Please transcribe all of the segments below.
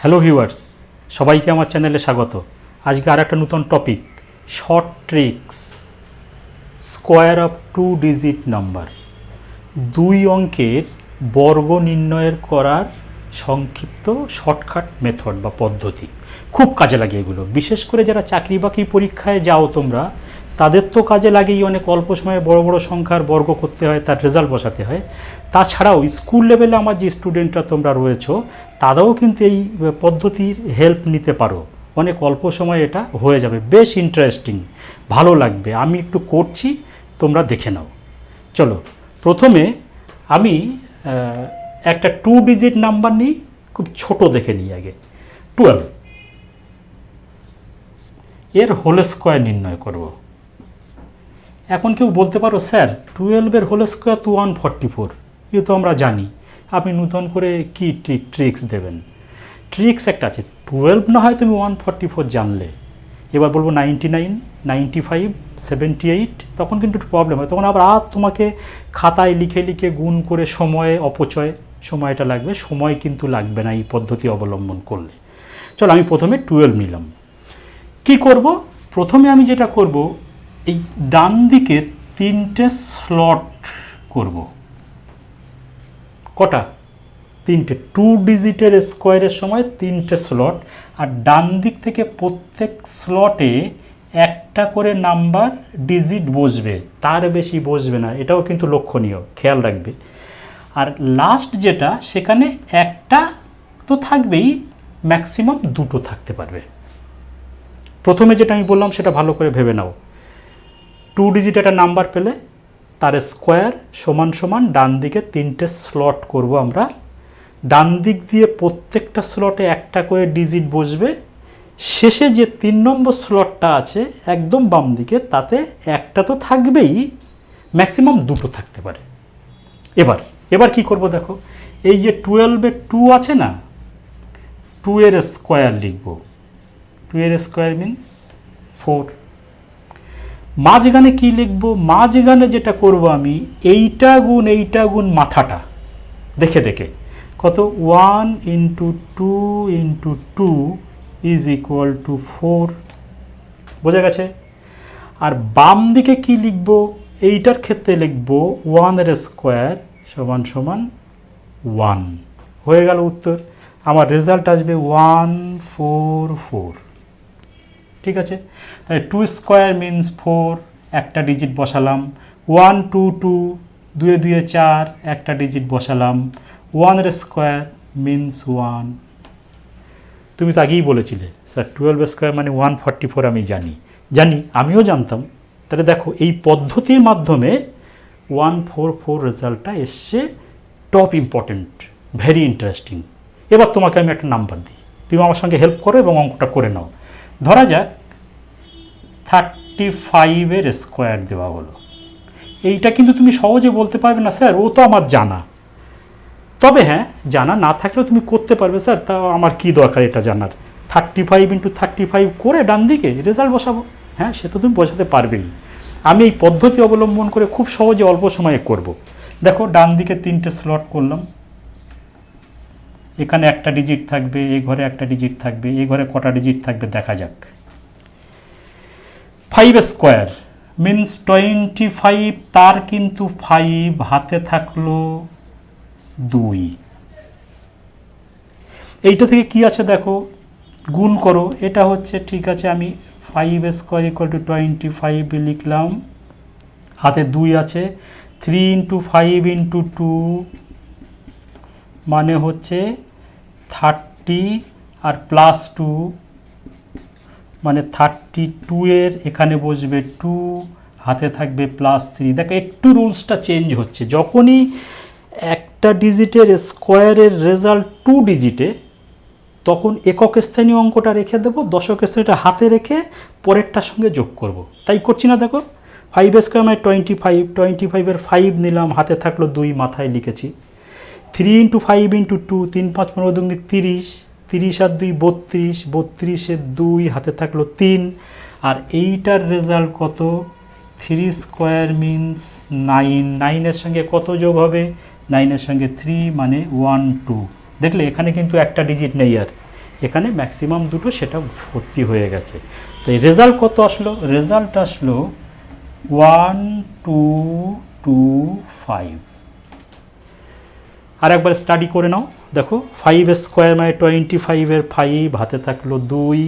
Hello viewers, সবাইকে আমার চ্যানেলে স্বাগত। আজকে আর একটা নতুন topic, short tricks, square of 2 digit number. দুই অঙ্কের বর্গ নির্ণয়ের করার সংক্ষিপ্ত শর্টকাট মেথড বা পদ্ধতি। খুব কাজে লাগে এগুলো, বিশেষ করে যারা চাকরি বাকরি পরীক্ষায় যাও তোমরা, তাদের তো কাজে লাগেই। অনেক অল্প সময়ে বড় বড় সংখ্যার বর্গ করতে হয়, তার রেজাল্ট বসাতে হয়। তাছাড়াও স্কুল লেভেলে আমার যে স্টুডেন্টরা তোমরা রয়েছো, তারাও কিন্তু এই পদ্ধতির হেল্প নিতে পারো। অনেক অল্প সময়ে এটা হয়ে যাবে, বেশ ইন্টারেস্টিং, ভালো লাগবে। আমি একটু করছি, তোমরা দেখে নাও। চলো, প্রথমে আমি একটা 2 ডিজিট নাম্বার নিই, খুব ছোট দেখে নিই আগে। 12 এর হোল স্কোয়ার নির্ণয় করব। এখন কেউ বলতে পারো, স্যার 12-এর হোল স্কোয়ার তো 144, এ তো আমরা জানি। আপনি নতুন করে কি ট্রিক্স দেবেন? ট্রিক্স একটা আছে, 12 না হয় তুমি 144 জানলে, এবার বলবো 99, 95, 78, তখন কিন্তু একটু প্রবলেম হয়। তখন আবার তোমাকে খাতায় লিখে লিখে গুণ করে সময়টা লাগবে। সময় কিন্তু লাগবে না এই পদ্ধতি অবলম্বন করলে। চলো, আমি প্রথমে 12 নিলাম। কি করব? প্রথমে আমি যেটা করব, এই ডান দিকে 3টে স্লট করব। কটা? 3টে। 2 ডিজিটের স্কোয়ারের সময় 3টে স্লট, আর ডান দিক থেকে প্রত্যেক স্লটে একটা করে নাম্বার ডিজিট বসবে, তার বেশি বসবে না। এটাও কিন্তু লক্ষণীয়, খেয়াল রাখবে। আর লাস্ট যেটা, সেখানে একটা তো থাকবেই, ম্যাক্সিমাম 2টো থাকতে পারবে। প্রথমে যেটা আমি বললাম সেটা ভালো করে ভেবে নাও। 2 ডিজিট একটা নাম্বার পেলে তার স্কোয়ার সমান সমান ডান দিকে 3টে স্লট করব আমরা। ডান দিক দিয়ে প্রত্যেকটা স্লটে একটা করে ডিজিট বসবে। শেষে যে 3 নম্বর স্লটটা আছে একদম বাম দিকে, তাতে একটা তো থাকবেই, ম্যাক্সিমাম 2টো থাকতে পারে। এবার কি করব দেখো, এই যে 12-এ 2 আছে না, 2 এর স্কোয়ার লিখব। 2 এর স্কোয়ার মিন্স 4। মাঝখানে কি লিখব? মাঝখানে যেটা করব আমি, এইটা গুণ মাথাটা দেখে দেখে কত, 1 × 2 × 2 = 4। বোঝা গেছে? আর বাম দিকে কি লিখব? এইটার ক্ষেত্রে লিখব 1 এর স্কোয়ার সমান সমান 1। হয়ে গেল উত্তর। আমার রেজাল্ট আসবে 144। ঠিক আছে? তাই 2 স্কোয়ার মিন্স 4, একটা ডিজিট বসালাম। 1 2 2, 2 2 4, একটা ডিজিট বসালাম। 1 এর স্কোয়ার মিন্স 1। তুমি তো আগেই বলেছিলে, স্যার 12 স্কোয়ার মানে 144। আমি জানি, আমিও জানতাম। তাহলে দেখো, এই পদ্ধতির মাধ্যমে 144 রেজাল্টটা এসছে। Top important, very interesting. এবার তোমাকে আমি একটা নাম্বার দিই, তুমি আমার সঙ্গে হেল্প করো এবং অঙ্কটা করে নাও। ধরা যাক 35-এর স্কোয়ার দেওয়া হলো। এইটা কিন্তু তুমি সহজে বলতে পারবে না, স্যার ও তো আমার জানা। তবে হ্যাঁ, জানা না থাকলেও তুমি করতে পারবে, স্যার তা আমার কি দরকার এটা জানার। 35 × 35 করে ডান দিকে রেজাল্ট বসাবো। হ্যাঁ, সে তো তুমি বোঝাতে পারবেই। আমি এই পদ্ধতি অবলম্বন করে খুব সহজে অল্প সময়ে করব। দেখো, ডান দিকে 3টে স্লট করলাম। এখানে একটা ডিজিট থাকবে, এই ঘরে একটা ডিজিট থাকবে, এই ঘরে কটা ডিজিট থাকবে দেখা যাক। 5 স্কোয়ার মিন্স 25, তার কিন্তু 5 হাতে থাকলো 2। এইটা থেকে কি আছে দেখো, গুণ করো। এটা হচ্ছে, ঠিক আছে, আমি 5 স্কোয়ার = 25 লিখলাম, হাতে 2 আছে। 3 × 5 × 2 মানে হচ্ছে 30, আর +2 মানে 32 এর এখানে বসবে 2, হাতে থাকবে +3। দেখো, একটু রুলসটা চেঞ্জ হচ্ছে। যখনই একটা ডিজিটের স্কোয়ারের রেজাল্ট 2 ডিজিটে, তখন একক স্থানীয় অঙ্কটা রেখে দেবো, দশক স্থানীয়টা হাতে রেখে পরেরটার সঙ্গে যোগ করব। তাই করছি না? দেখো, 5 স্কোয়ার মানে 25-এর 5 নিলাম, হাতে থাকলো 2, মাথায় লিখেছি। 3 × 5 × 2, 3 5 15 2 30, 30 আর 2 32, 32-এর 2, হাতে থাকলো 3। আর এইটার রেজাল্ট কত? 3 স্কোয়ার মিন্স 9। 9-এর সঙ্গে কত যোগ হবে? 9-এর সঙ্গে 3 মানে 1 2। দেখলে, এখানে কিন্তু একটা ডিজিট নেই, আর এখানে ম্যাক্সিমাম দুটো সেটা ভর্তি হয়ে গেছে। তো এই রেজাল্ট কত আসলো? রেজাল্ট আসলো 1225। আর একবার স্টাডি করে নাও, দেখো 5 স্কোয়ার মানে 25-এর 5 হাতে থাকলো 2,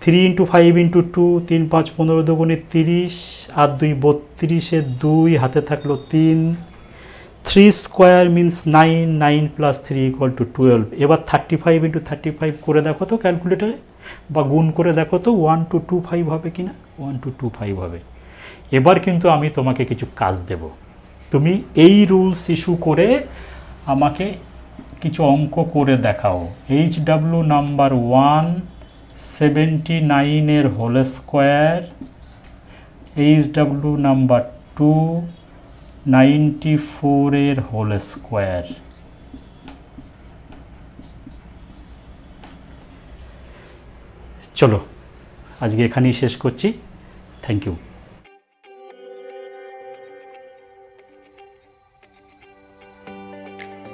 3 × 5 × 2, 3 5 15 দুগুণে 30 আর 2 32-এর 2 হাতে থাকলো 3, 3 স্কোয়ার মিনস 9, 9 + 3 = 12। এবার 35 × 35 করে দেখো তো ক্যালকুলেটারে, বা গুণ করে দেখো তো 1225 হবে কিনা। 1225 হবে। এবার কিন্তু আমি তোমাকে কিছু কাজ দেব, তুমি এই রুলস ইস্যু করে আমাকে কিছু অঙ্ক করে দেখাও। HW নাম্বার 179-এর হোল স্কোয়ার, HW নাম্বার 294-এর হোল স্কোয়ার। চলো আজকে এখানেই শেষ করছি। Thank you.